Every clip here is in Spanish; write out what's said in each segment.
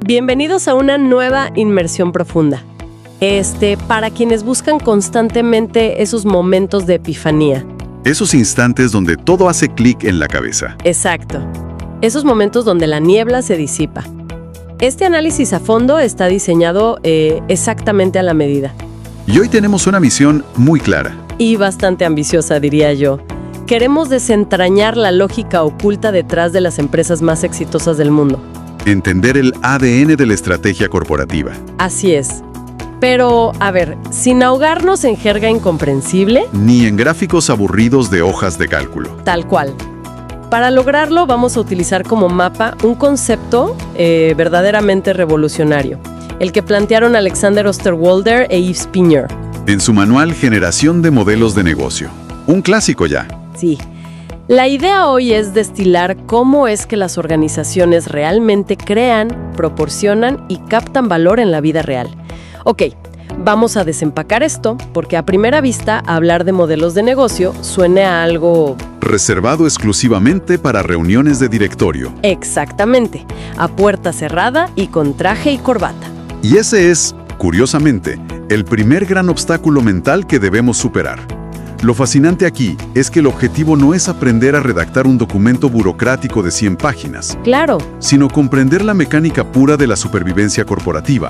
Bienvenidos a una nueva inmersión profunda. Para quienes buscan constantemente esos momentos de epifanía. Esos instantes donde todo hace clic en la cabeza. Exacto. Esos momentos donde la niebla se disipa. Este análisis a fondo está diseñado exactamente a la medida. Y hoy tenemos una misión muy clara. Y bastante ambiciosa, diría yo. Queremos desentrañar la lógica oculta detrás de las empresas más exitosas del mundo. Entender el ADN de la estrategia corporativa. Así es. Pero, a ver, sin ahogarnos en jerga incomprensible. Ni en gráficos aburridos de hojas de cálculo. Tal cual. Para lograrlo vamos a utilizar como mapa un concepto verdaderamente revolucionario. El que plantearon Alexander Osterwalder e Yves Pigneur. En su manual Generación de Modelos de Negocio. Un clásico ya. Sí. La idea hoy es destilar cómo es que las organizaciones realmente crean, proporcionan y captan valor en la vida real. Ok, vamos a desempacar esto porque a primera vista hablar de modelos de negocio suena a algo... Reservado exclusivamente para reuniones de directorio. Exactamente, a puerta cerrada y con traje y corbata. Y ese es, curiosamente, el primer gran obstáculo mental que debemos superar. Lo fascinante aquí es que el objetivo no es aprender a redactar un documento burocrático de 100 páginas. Claro. Sino comprender la mecánica pura de la supervivencia corporativa.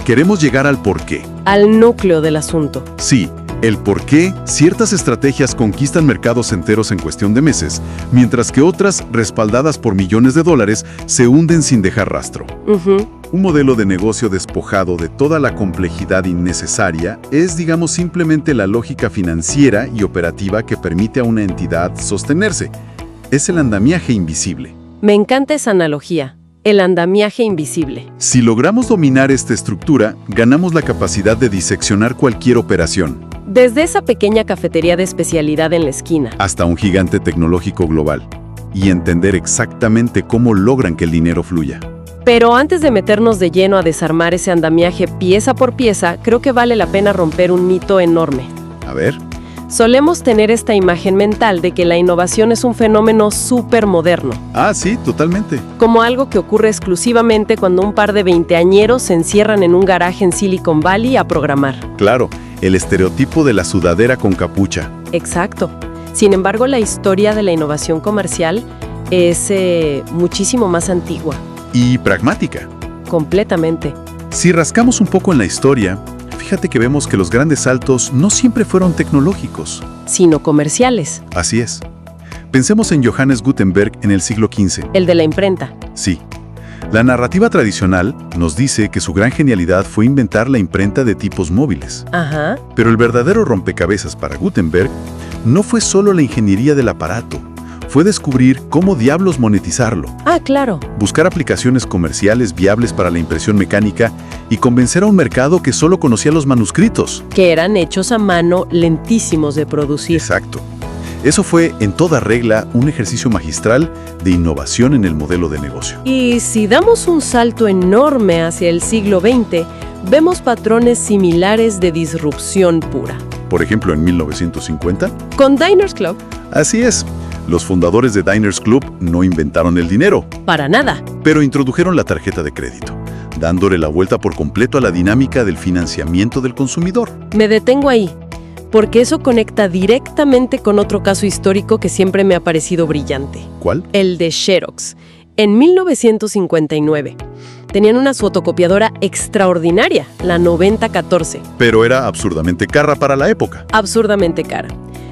Queremos llegar al porqué. Al núcleo del asunto. Sí, el por qué ciertas estrategias conquistan mercados enteros en cuestión de meses, mientras que otras, respaldadas por millones de dólares, se hunden sin dejar rastro. Un modelo de negocio despojado de toda la complejidad innecesaria es, digamos, simplemente la lógica financiera y operativa que permite a una entidad sostenerse. Es el andamiaje invisible. Me encanta esa analogía. El andamiaje invisible. Si logramos dominar esta estructura, ganamos la capacidad de diseccionar cualquier operación. Desde esa pequeña cafetería de especialidad en la esquina. Hasta un gigante tecnológico global. Y entender exactamente cómo logran que el dinero fluya. Pero antes de meternos de lleno a desarmar ese andamiaje pieza por pieza, creo que vale la pena romper un mito enorme. A ver. Solemos tener esta imagen mental de que la innovación es un fenómeno súper moderno. Ah, sí, totalmente. Como algo que ocurre exclusivamente cuando un par de veinteañeros se encierran en un garaje en Silicon Valley a programar. Claro, el estereotipo de la sudadera con capucha. Exacto. Sin embargo, la historia de la innovación comercial es muchísimo más antigua. Y pragmática. Completamente. Si rascamos un poco en la historia, fíjate que vemos que los grandes saltos no siempre fueron tecnológicos, sino comerciales. Así es. Pensemos en Johannes Gutenberg en el siglo XV. El de la imprenta. Sí. La narrativa tradicional nos dice que su gran genialidad fue inventar la imprenta de tipos móviles. Ajá. Pero el verdadero rompecabezas para Gutenberg no fue solo la ingeniería del aparato. Fue descubrir cómo diablos monetizarlo. Ah, claro. Buscar aplicaciones comerciales viables para la impresión mecánica y convencer a un mercado que solo conocía los manuscritos. Que eran hechos a mano, lentísimos de producir. Exacto. Eso fue, en toda regla, un ejercicio magistral de innovación en el modelo de negocio. Y si damos un salto enorme hacia el siglo XX, vemos patrones similares de disrupción pura. Por ejemplo, en 1950. Con Diners Club. Así es. Los fundadores de Diners Club no inventaron el dinero. Para nada. Pero introdujeron la tarjeta de crédito, dándole la vuelta por completo a la dinámica del financiamiento del consumidor. Me detengo ahí, porque eso conecta directamente con otro caso histórico que siempre me ha parecido brillante. ¿Cuál? El de Xerox. En 1959. Tenían una fotocopiadora extraordinaria, la 9014. Pero era absurdamente cara para la época. Absurdamente cara.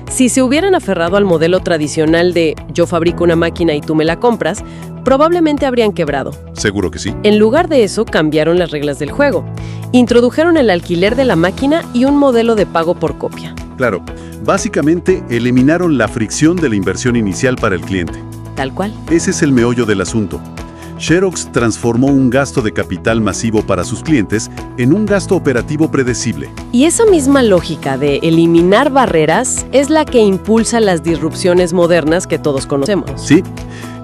Si se hubieran aferrado al modelo tradicional de yo fabrico una máquina y tú me la compras, probablemente habrían quebrado. Seguro que sí. En lugar de eso, cambiaron las reglas del juego. Introdujeron el alquiler de la máquina y un modelo de pago por copia. Claro, básicamente eliminaron la fricción de la inversión inicial para el cliente. Tal cual. Ese es el meollo del asunto. Xerox transformó un gasto de capital masivo para sus clientes en un gasto operativo predecible. Y esa misma lógica de eliminar barreras es la que impulsa las disrupciones modernas que todos conocemos. Sí,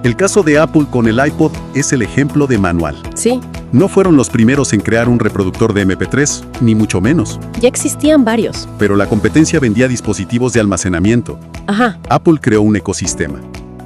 el caso de Apple con el iPod es el ejemplo de manual. Sí. No fueron los primeros en crear un reproductor de MP3, ni mucho menos. Ya existían varios. Pero la competencia vendía dispositivos de almacenamiento. Ajá. Apple creó un ecosistema.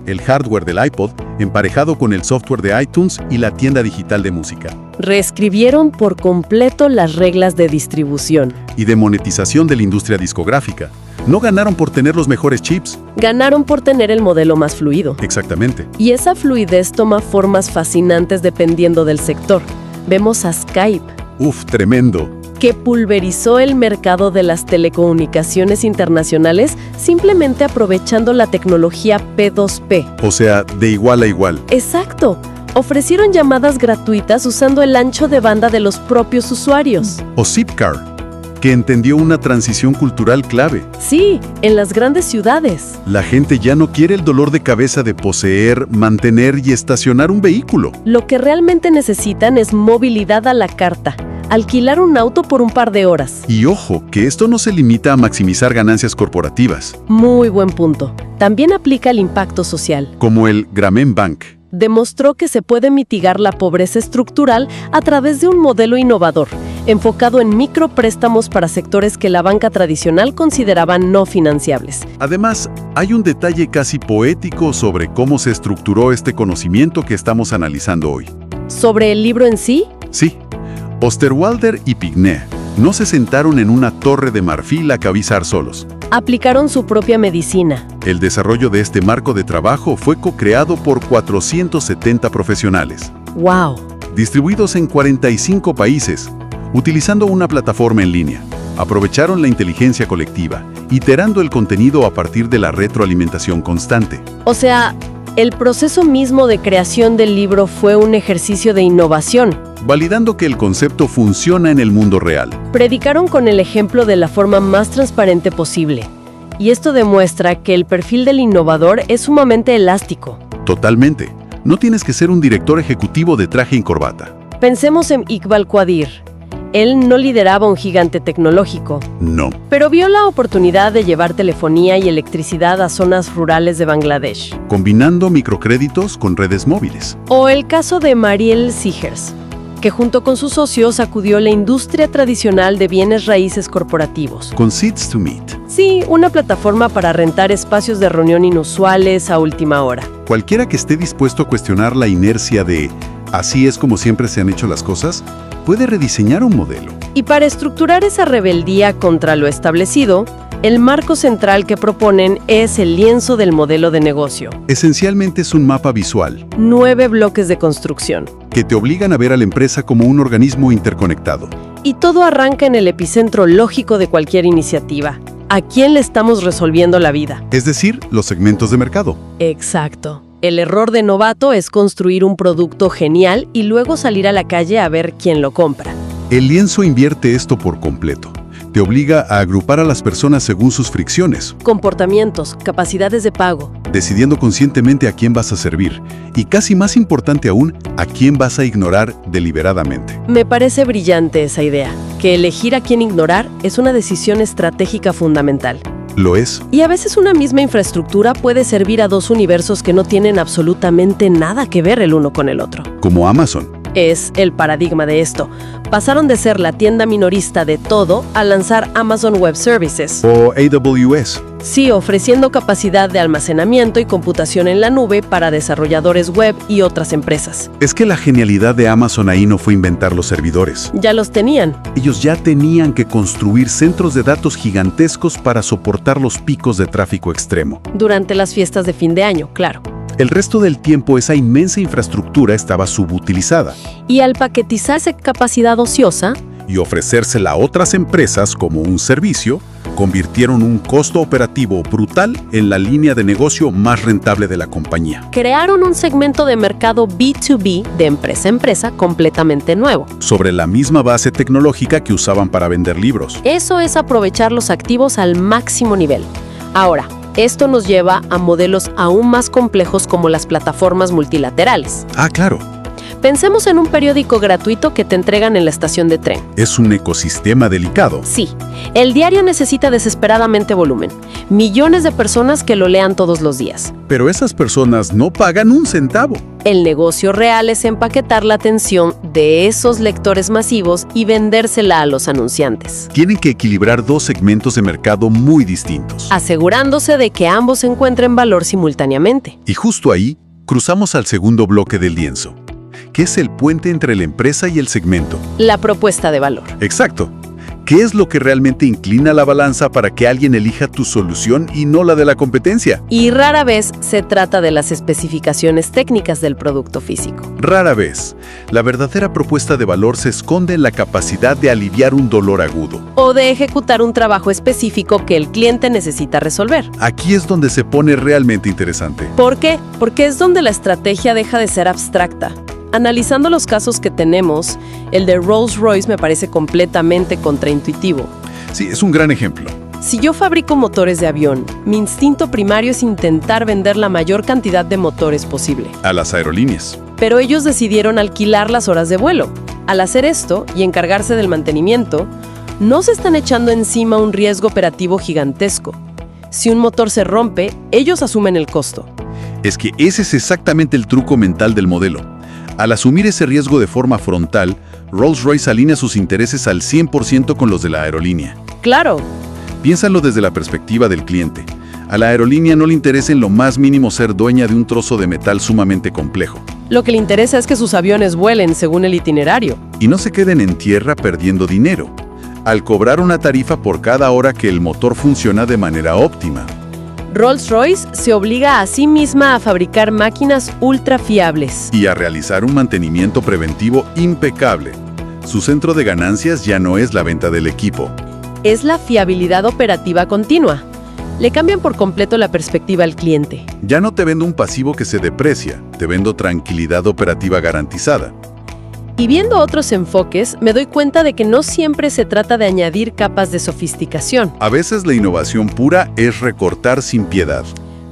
El hardware del iPod emparejado con el software de iTunes y la tienda digital de música. Reescribieron por completo las reglas de distribución. Y de monetización de la industria discográfica. No ganaron por tener los mejores chips. Ganaron por tener el modelo más fluido. Exactamente. Y esa fluidez toma formas fascinantes dependiendo del sector. Vemos a Skype, Uf, tremendo. que pulverizó el mercado de las telecomunicaciones internacionales simplemente aprovechando la tecnología P2P. O sea, de igual a igual. Exacto. Ofrecieron llamadas gratuitas usando el ancho de banda de los propios usuarios. O Zipcar, que entendió una transición cultural clave. Sí, en las grandes ciudades. La gente ya no quiere el dolor de cabeza de poseer, mantener y estacionar un vehículo. Lo que realmente necesitan es movilidad a la carta. Alquilar un auto por un par de horas. Y ojo, que esto no se limita a maximizar ganancias corporativas, Muy buen punto. También aplica el impacto social. como el Grameen Bank. Demostró que se puede mitigar la pobreza estructural a través de un modelo innovador, enfocado en micropréstamos para sectores que la banca tradicional consideraba no financiables. Además, hay un detalle casi poético sobre cómo se estructuró este conocimiento que estamos analizando hoy. ¿Sobre el libro en sí? Sí, Osterwalder y Pigné no se sentaron en una torre de marfil a cabizar solos. Aplicaron su propia medicina. El desarrollo de este marco de trabajo fue co-creado por 470 profesionales, ¡Wow! distribuidos en 45 países, utilizando una plataforma en línea. Aprovecharon la inteligencia colectiva, iterando el contenido a partir de la retroalimentación constante. O sea, el proceso mismo de creación del libro fue un ejercicio de innovación. Validando que el concepto funciona en el mundo real. Predicaron con el ejemplo de la forma más transparente posible. Y esto demuestra que el perfil del innovador es sumamente elástico. Totalmente. No tienes que ser un director ejecutivo de traje y corbata. Pensemos en Iqbal Quadir. Él no lideraba un gigante tecnológico, No. pero vio la oportunidad de llevar telefonía y electricidad a zonas rurales de Bangladesh. Combinando microcréditos con redes móviles. O el caso de Mariel Seegers, que junto con sus socios sacudió la industria tradicional de bienes raíces corporativos. Con Seeds to Meet. Sí, una plataforma para rentar espacios de reunión inusuales a última hora. Cualquiera que esté dispuesto a cuestionar la inercia de así es como siempre se han hecho las cosas, puede rediseñar un modelo. Y para estructurar esa rebeldía contra lo establecido, el marco central que proponen es el lienzo del modelo de negocio. Esencialmente es un mapa visual 9 bloques de construcción. que te obligan a ver a la empresa como un organismo interconectado. Y todo arranca en el epicentro lógico de cualquier iniciativa. ¿A quién le estamos resolviendo la vida? Es decir, los segmentos de mercado. Exacto. El error de novato es construir un producto genial y luego salir a la calle a ver quién lo compra. El lienzo invierte esto por completo. Te obliga a agrupar a las personas según sus fricciones, Comportamientos, capacidades de pago. decidiendo conscientemente a quién vas a servir y, casi más importante aún, a quién vas a ignorar deliberadamente. Me parece brillante esa idea, que elegir a quién ignorar es una decisión estratégica fundamental. Lo es. Y a veces una misma infraestructura puede servir a dos universos que no tienen absolutamente nada que ver el uno con el otro. Como Amazon. Es el paradigma de esto. Pasaron de ser la tienda minorista de todo a lanzar Amazon Web Services. O AWS. Sí, ofreciendo capacidad de almacenamiento y computación en la nube para desarrolladores web y otras empresas. Es que la genialidad de Amazon ahí no fue inventar los servidores. Ya los tenían. Ellos ya tenían que construir centros de datos gigantescos para soportar los picos de tráfico extremo. Durante las fiestas de fin de año, claro. El resto del tiempo esa inmensa infraestructura estaba subutilizada Y al paquetizarse capacidad ociosa, y ofrecérsela a otras empresas como un servicio, convirtieron un costo operativo brutal en la línea de negocio más rentable de la compañía. crearon un segmento de mercado B2B de empresa a empresa completamente nuevo. Sobre la misma base tecnológica que usaban para vender libros. Eso es aprovechar los activos al máximo nivel. Ahora, esto nos lleva a modelos aún más complejos como las plataformas multilaterales. Ah, claro. Pensemos en un periódico gratuito que te entregan en la estación de tren. Es un ecosistema delicado. Sí, el diario necesita desesperadamente volumen. Millones de personas que lo lean todos los días. Pero esas personas no pagan un centavo. El negocio real es empaquetar la atención de esos lectores masivos y vendérsela a los anunciantes, Tienen que equilibrar dos segmentos de mercado muy distintos. asegurándose de que ambos encuentren valor simultáneamente. Y justo ahí, cruzamos al segundo bloque del lienzo, que es el puente entre la empresa y el segmento. La propuesta de valor. Exacto. ¿Qué es lo que realmente inclina la balanza para que alguien elija tu solución y no la de la competencia? Y rara vez se trata de las especificaciones técnicas del producto físico. Rara vez. La verdadera propuesta de valor se esconde en la capacidad de aliviar un dolor agudo. O de ejecutar un trabajo específico que el cliente necesita resolver. Aquí es donde se pone realmente interesante. ¿Por qué? Porque es donde la estrategia deja de ser abstracta. Analizando los casos que tenemos, el de Rolls-Royce me parece completamente contraintuitivo. Sí, es un gran ejemplo. Si yo fabrico motores de avión, mi instinto primario es intentar vender la mayor cantidad de motores posible. A las aerolíneas. Pero ellos decidieron alquilar las horas de vuelo. Al hacer esto y encargarse del mantenimiento, no se están echando encima un riesgo operativo gigantesco. Si un motor se rompe, ellos asumen el costo. Es que ese es exactamente el truco mental del modelo. Al asumir ese riesgo de forma frontal, Rolls-Royce alinea sus intereses al 100% con los de la aerolínea. ¡Claro! Piénsalo desde la perspectiva del cliente. A la aerolínea no le interesa en lo más mínimo ser dueña de un trozo de metal sumamente complejo. Lo que le interesa es que sus aviones vuelen según el itinerario. Y no se queden en tierra perdiendo dinero, al cobrar una tarifa por cada hora que el motor funciona de manera óptima. Rolls-Royce se obliga a sí misma a fabricar máquinas ultra fiables. Y a realizar un mantenimiento preventivo impecable. Su centro de ganancias ya no es la venta del equipo. Es la fiabilidad operativa continua. Le cambian por completo la perspectiva al cliente. Ya no te vendo un pasivo que se deprecia, te vendo tranquilidad operativa garantizada. Y viendo otros enfoques, me doy cuenta de que no siempre se trata de añadir capas de sofisticación. A veces la innovación pura es recortar sin piedad.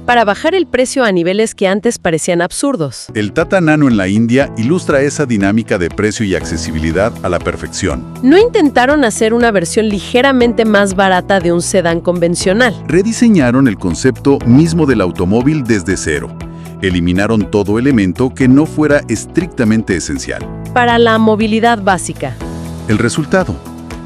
Para bajar el precio a niveles que antes parecían absurdos. El Tata Nano en la India ilustra esa dinámica de precio y accesibilidad a la perfección. No intentaron hacer una versión ligeramente más barata de un sedán convencional. Rediseñaron el concepto mismo del automóvil desde cero. Eliminaron todo elemento que no fuera estrictamente esencial. Para la movilidad básica. El resultado: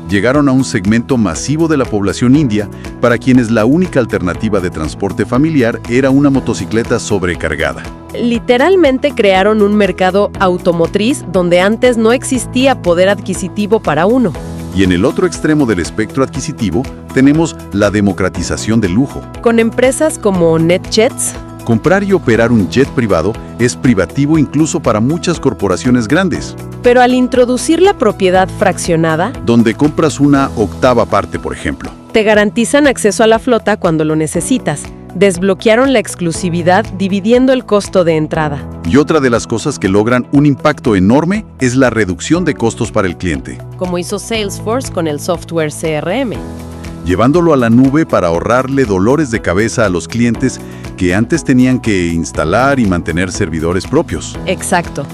llegaron a un segmento masivo de la población india para quienes la única alternativa de transporte familiar era una motocicleta sobrecargada. Literalmente crearon un mercado automotriz donde antes no existía poder adquisitivo para uno. Y en el otro extremo del espectro adquisitivo tenemos la democratización del lujo. Con empresas como NetJets. Comprar y operar un jet privado es privativo incluso para muchas corporaciones grandes. Pero al introducir la propiedad fraccionada, donde compras una octava parte, por ejemplo, te garantizan acceso a la flota cuando lo necesitas. Desbloquearon la exclusividad dividiendo el costo de entrada. Y otra de las cosas que logran un impacto enorme es la reducción de costos para el cliente. Como hizo Salesforce con el software CRM. Llevándolo a la nube para ahorrarle dolores de cabeza a los clientes que antes tenían que instalar y mantener servidores propios. Exacto.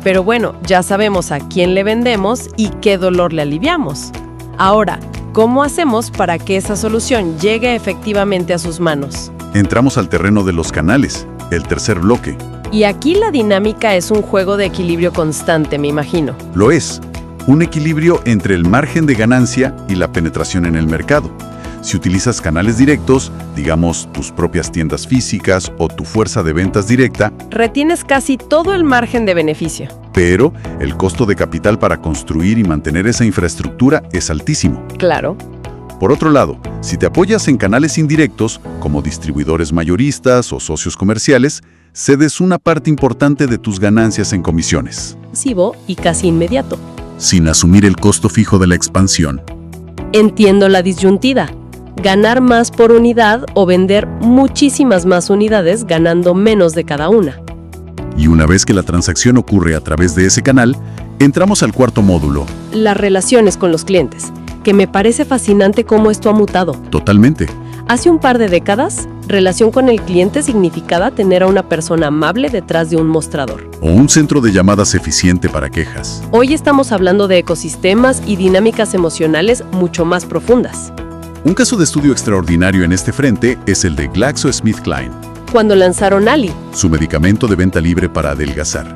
Pero bueno, ya sabemos a quién le vendemos y qué dolor le aliviamos. Ahora, ¿cómo hacemos para que esa solución llegue efectivamente a sus manos? Entramos al terreno de los canales, el tercer bloque. Y aquí la dinámica es un juego de equilibrio constante, me imagino. Lo es. Un equilibrio entre el margen de ganancia y la penetración en el mercado. Si utilizas canales directos, digamos tus propias tiendas físicas o tu fuerza de ventas directa, retienes casi todo el margen de beneficio. Pero el costo de capital para construir y mantener esa infraestructura es altísimo. Claro. Por otro lado, si te apoyas en canales indirectos, como distribuidores mayoristas o socios comerciales, cedes una parte importante de tus ganancias en comisiones. Pasivo y casi inmediato. Sin asumir el costo fijo de la expansión. Entiendo la disyuntiva. Ganar más por unidad o vender muchísimas más unidades ganando menos de cada una. Y una vez que la transacción ocurre a través de ese canal, entramos al cuarto módulo. Las relaciones con los clientes, que me parece fascinante cómo esto ha mutado. Totalmente. Hace un par de décadas, relación con el cliente significaba tener a una persona amable detrás de un mostrador. O un centro de llamadas eficiente para quejas. Hoy estamos hablando de ecosistemas y dinámicas emocionales mucho más profundas. Un caso de estudio extraordinario en este frente es el de GlaxoSmithKline. Cuando lanzaron Ali, su medicamento de venta libre para adelgazar.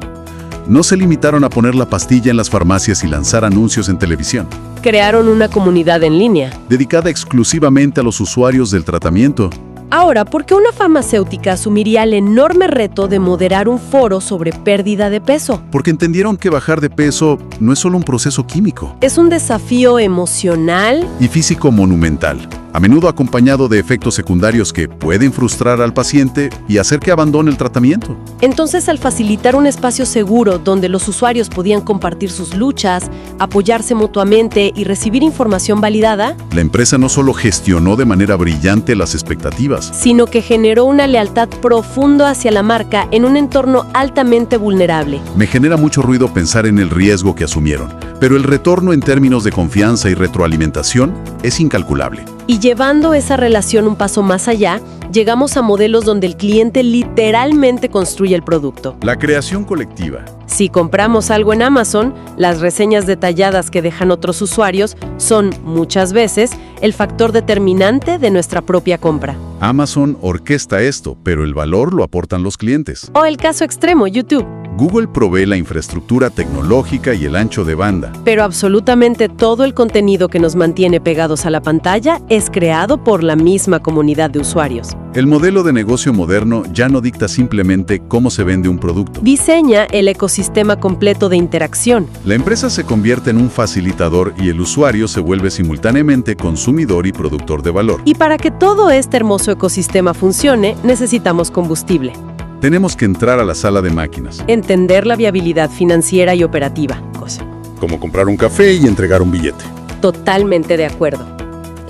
No se limitaron a poner la pastilla en las farmacias y lanzar anuncios en televisión. Crearon una comunidad en línea. Dedicada exclusivamente a los usuarios del tratamiento. Ahora, ¿por qué una farmacéutica asumiría el enorme reto de moderar un foro sobre pérdida de peso? Porque entendieron que bajar de peso no es solo un proceso químico. Es un desafío emocional Y físico monumental, a menudo acompañado de efectos secundarios que pueden frustrar al paciente y hacer que abandone el tratamiento. Entonces, al facilitar un espacio seguro donde los usuarios podían compartir sus luchas, apoyarse mutuamente y recibir información validada, La empresa no solo gestionó de manera brillante las expectativas, sino que generó una lealtad profunda hacia la marca en un entorno altamente vulnerable. me genera mucho ruido pensar en el riesgo que asumieron, pero el retorno en términos de confianza y retroalimentación es incalculable. Y llevando esa relación un paso más allá, llegamos a modelos donde el cliente literalmente construye el producto. La creación colectiva. Si compramos algo en Amazon, las reseñas detalladas que dejan otros usuarios son, muchas veces, el factor determinante de nuestra propia compra. Amazon orquesta esto, pero el valor lo aportan los clientes. O el caso extremo, YouTube. Google provee la infraestructura tecnológica y el ancho de banda. Pero absolutamente todo el contenido que nos mantiene pegados a la pantalla es creado por la misma comunidad de usuarios. El modelo de negocio moderno ya no dicta simplemente cómo se vende un producto. Diseña el ecosistema completo de interacción. La empresa se convierte en un facilitador y el usuario se vuelve simultáneamente consumidor y productor de valor. Y para que todo este hermoso ecosistema funcione, necesitamos combustible. Tenemos que entrar a la sala de máquinas, Entender la viabilidad financiera y operativa. como comprar un café y entregar un billete. Totalmente de acuerdo.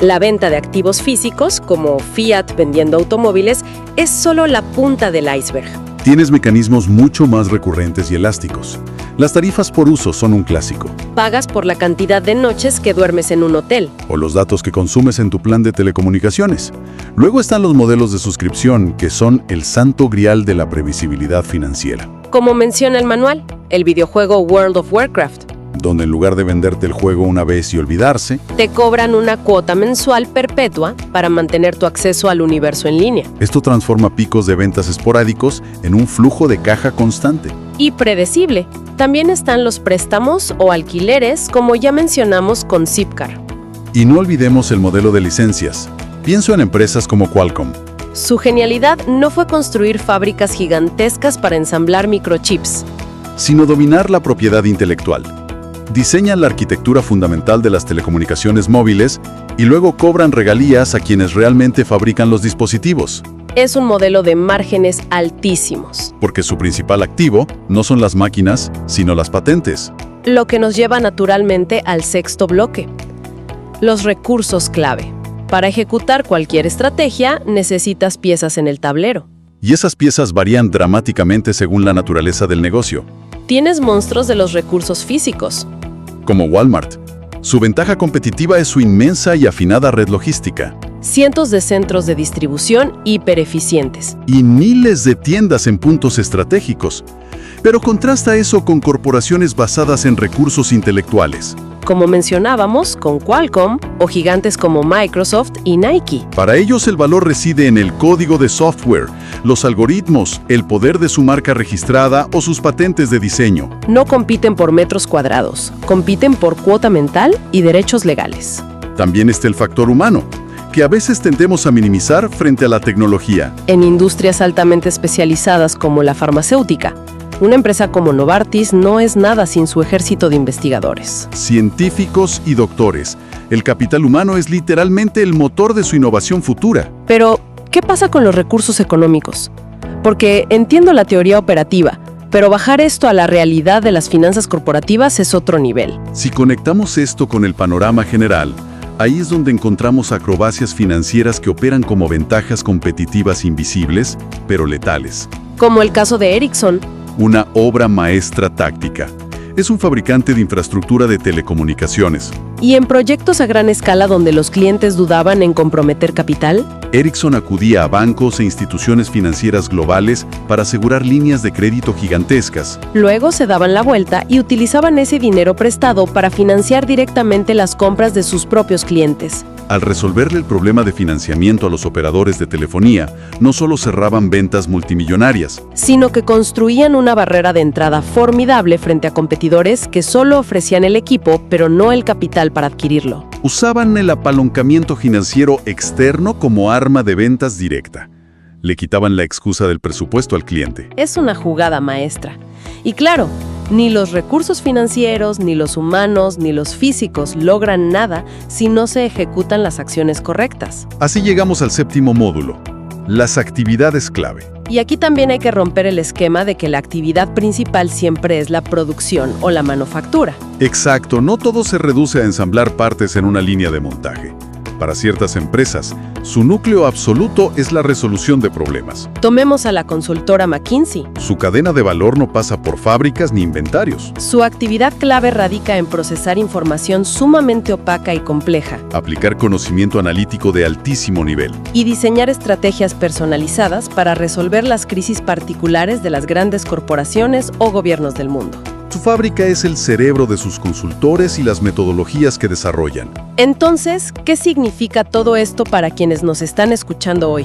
La venta de activos físicos, como Fiat vendiendo automóviles, es solo la punta del iceberg. Tienes mecanismos mucho más recurrentes y elásticos. Las tarifas por uso son un clásico, Pagas por la cantidad de noches que duermes en un hotel. o los datos que consumes en tu plan de telecomunicaciones. Luego están los modelos de suscripción, que son el santo grial de la previsibilidad financiera, Como menciona el manual, el videojuego World of Warcraft. donde en lugar de venderte el juego una vez y olvidarse, Te cobran una cuota mensual perpetua para mantener tu acceso al universo en línea. esto transforma picos de ventas esporádicos en un flujo de caja constante. Y predecible. También están los préstamos o alquileres, como ya mencionamos con Zipcar. Y no olvidemos el modelo de licencias. Pienso en empresas como Qualcomm. Su genialidad no fue construir fábricas gigantescas para ensamblar microchips. Sino dominar la propiedad intelectual. Diseñan la arquitectura fundamental de las telecomunicaciones móviles y luego cobran regalías a quienes realmente fabrican los dispositivos, Es un modelo de márgenes altísimos, porque su principal activo no son las máquinas, sino las patentes. lo que nos lleva naturalmente al sexto bloque. Los recursos clave. Para ejecutar cualquier estrategia, necesitas piezas en el tablero. Y esas piezas varían dramáticamente según la naturaleza del negocio, Tienes monstruos de los recursos físicos, como Walmart. Su ventaja competitiva es su inmensa y afinada red logística, cientos de centros de distribución hipereficientes. y miles de tiendas en puntos estratégicos. Pero contrasta eso con corporaciones basadas en recursos intelectuales. Como mencionábamos, con Qualcomm o gigantes como Microsoft y Nike. Para ellos el valor reside en el código de software, los algoritmos, el poder de su marca registrada o sus patentes de diseño. No compiten por metros cuadrados, compiten por cuota mental y derechos legales. También está el factor humano, que a veces tendemos a minimizar frente a la tecnología. En industrias altamente especializadas como la farmacéutica, una empresa como Novartis no es nada sin su ejército de investigadores. Científicos y doctores. El capital humano es literalmente el motor de su innovación futura. Pero, ¿qué pasa con los recursos económicos? Porque entiendo la teoría operativa, pero bajar esto a la realidad de las finanzas corporativas es otro nivel. Si conectamos esto con el panorama general, ahí es donde encontramos acrobacias financieras que operan como ventajas competitivas invisibles, pero letales. Como el caso de Ericsson. Una obra maestra táctica. Es un fabricante de infraestructura de telecomunicaciones. Y en proyectos a gran escala donde los clientes dudaban en comprometer capital, Ericsson acudía a bancos e instituciones financieras globales para asegurar líneas de crédito gigantescas. luego se daban la vuelta y utilizaban ese dinero prestado para financiar directamente las compras de sus propios clientes. Al resolverle el problema de financiamiento a los operadores de telefonía, no solo cerraban ventas multimillonarias, Sino que construían una barrera de entrada formidable frente a competidores que solo ofrecían el equipo, pero no el capital para adquirirlo. Usaban el apalancamiento financiero externo como arma de ventas directa. Le quitaban la excusa del presupuesto al cliente. Es una jugada maestra. Y claro, ni los recursos financieros, ni los humanos, ni los físicos logran nada si no se ejecutan las acciones correctas. Así llegamos al séptimo módulo, las actividades clave. Y aquí también hay que romper el esquema de que la actividad principal siempre es la producción o la manufactura. Exacto, no todo se reduce a ensamblar partes en una línea de montaje. Para ciertas empresas, su núcleo absoluto es la resolución de problemas. Tomemos a la consultora McKinsey. Su cadena de valor no pasa por fábricas ni inventarios. Su actividad clave radica en procesar información sumamente opaca y compleja. Aplicar conocimiento analítico de altísimo nivel. Y diseñar estrategias personalizadas para resolver las crisis particulares de las grandes corporaciones o gobiernos del mundo. Su fábrica es el cerebro de sus consultores y las metodologías que desarrollan. Entonces, ¿qué significa todo esto para quienes nos están escuchando hoy?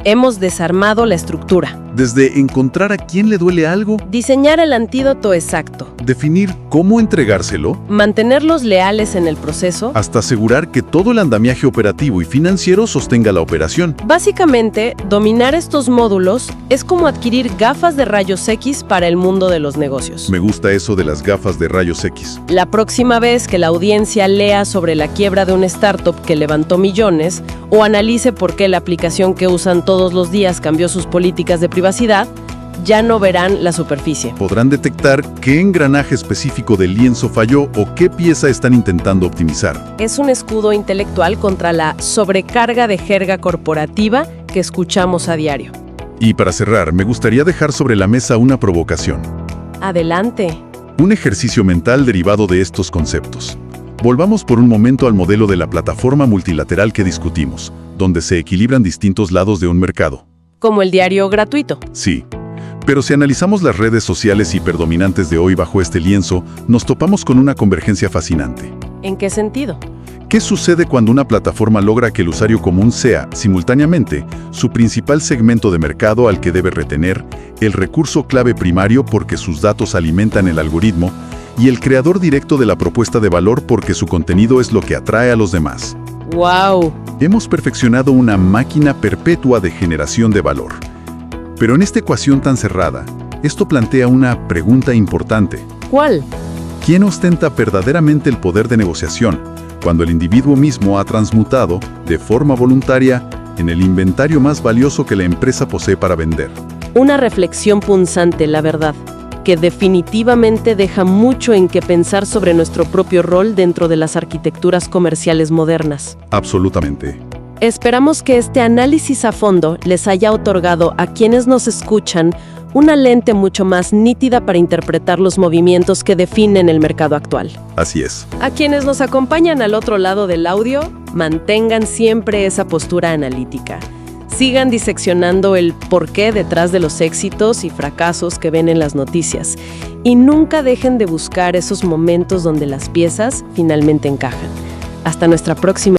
Hemos desarmado la estructura. Desde encontrar a quién le duele algo, Diseñar el antídoto exacto. definir cómo entregárselo, Mantenerlos leales en el proceso. hasta asegurar que todo el andamiaje operativo y financiero sostenga la operación. Básicamente, dominar estos módulos es como adquirir gafas de rayos X para el mundo de los negocios. Me gusta eso de las gafas de rayos X. La próxima vez que la audiencia lea sobre la quiebra de una startup que levantó millones o analice por qué la aplicación que usan todos los días cambió sus políticas de privacidad, ya no verán la superficie. Podrán detectar qué engranaje específico del lienzo falló o qué pieza están intentando optimizar. Es un escudo intelectual contra la sobrecarga de jerga corporativa que escuchamos a diario. Y para cerrar, me gustaría dejar sobre la mesa una provocación. Adelante. Un ejercicio mental derivado de estos conceptos. Volvamos por un momento al modelo de la plataforma multilateral que discutimos, donde se equilibran distintos lados de un mercado. Como el diario gratuito. Sí. Pero si analizamos las redes sociales hiperdominantes de hoy bajo este lienzo, nos topamos con una convergencia fascinante. ¿En qué sentido? ¿Qué sucede cuando una plataforma logra que el usuario común sea, simultáneamente, su principal segmento de mercado al que debe retener, el recurso clave primario porque sus datos alimentan el algoritmo, y el creador directo de la propuesta de valor porque su contenido es lo que atrae a los demás? ¡Wow! Hemos perfeccionado una máquina perpetua de generación de valor. Pero en esta ecuación tan cerrada, esto plantea una pregunta importante. ¿Cuál? ¿Quién ostenta verdaderamente el poder de negociación cuando el individuo mismo ha transmutado, de forma voluntaria, en el inventario más valioso que la empresa posee para vender? Una reflexión punzante, la verdad, que definitivamente deja mucho en qué pensar sobre nuestro propio rol dentro de las arquitecturas comerciales modernas. Absolutamente. Esperamos que este análisis a fondo les haya otorgado a quienes nos escuchan una lente mucho más nítida para interpretar los movimientos que definen el mercado actual. Así es. A quienes nos acompañan al otro lado del audio, mantengan siempre esa postura analítica. Sigan diseccionando el porqué detrás de los éxitos y fracasos que ven en las noticias. Y nunca dejen de buscar esos momentos donde las piezas finalmente encajan. Hasta nuestra próxima.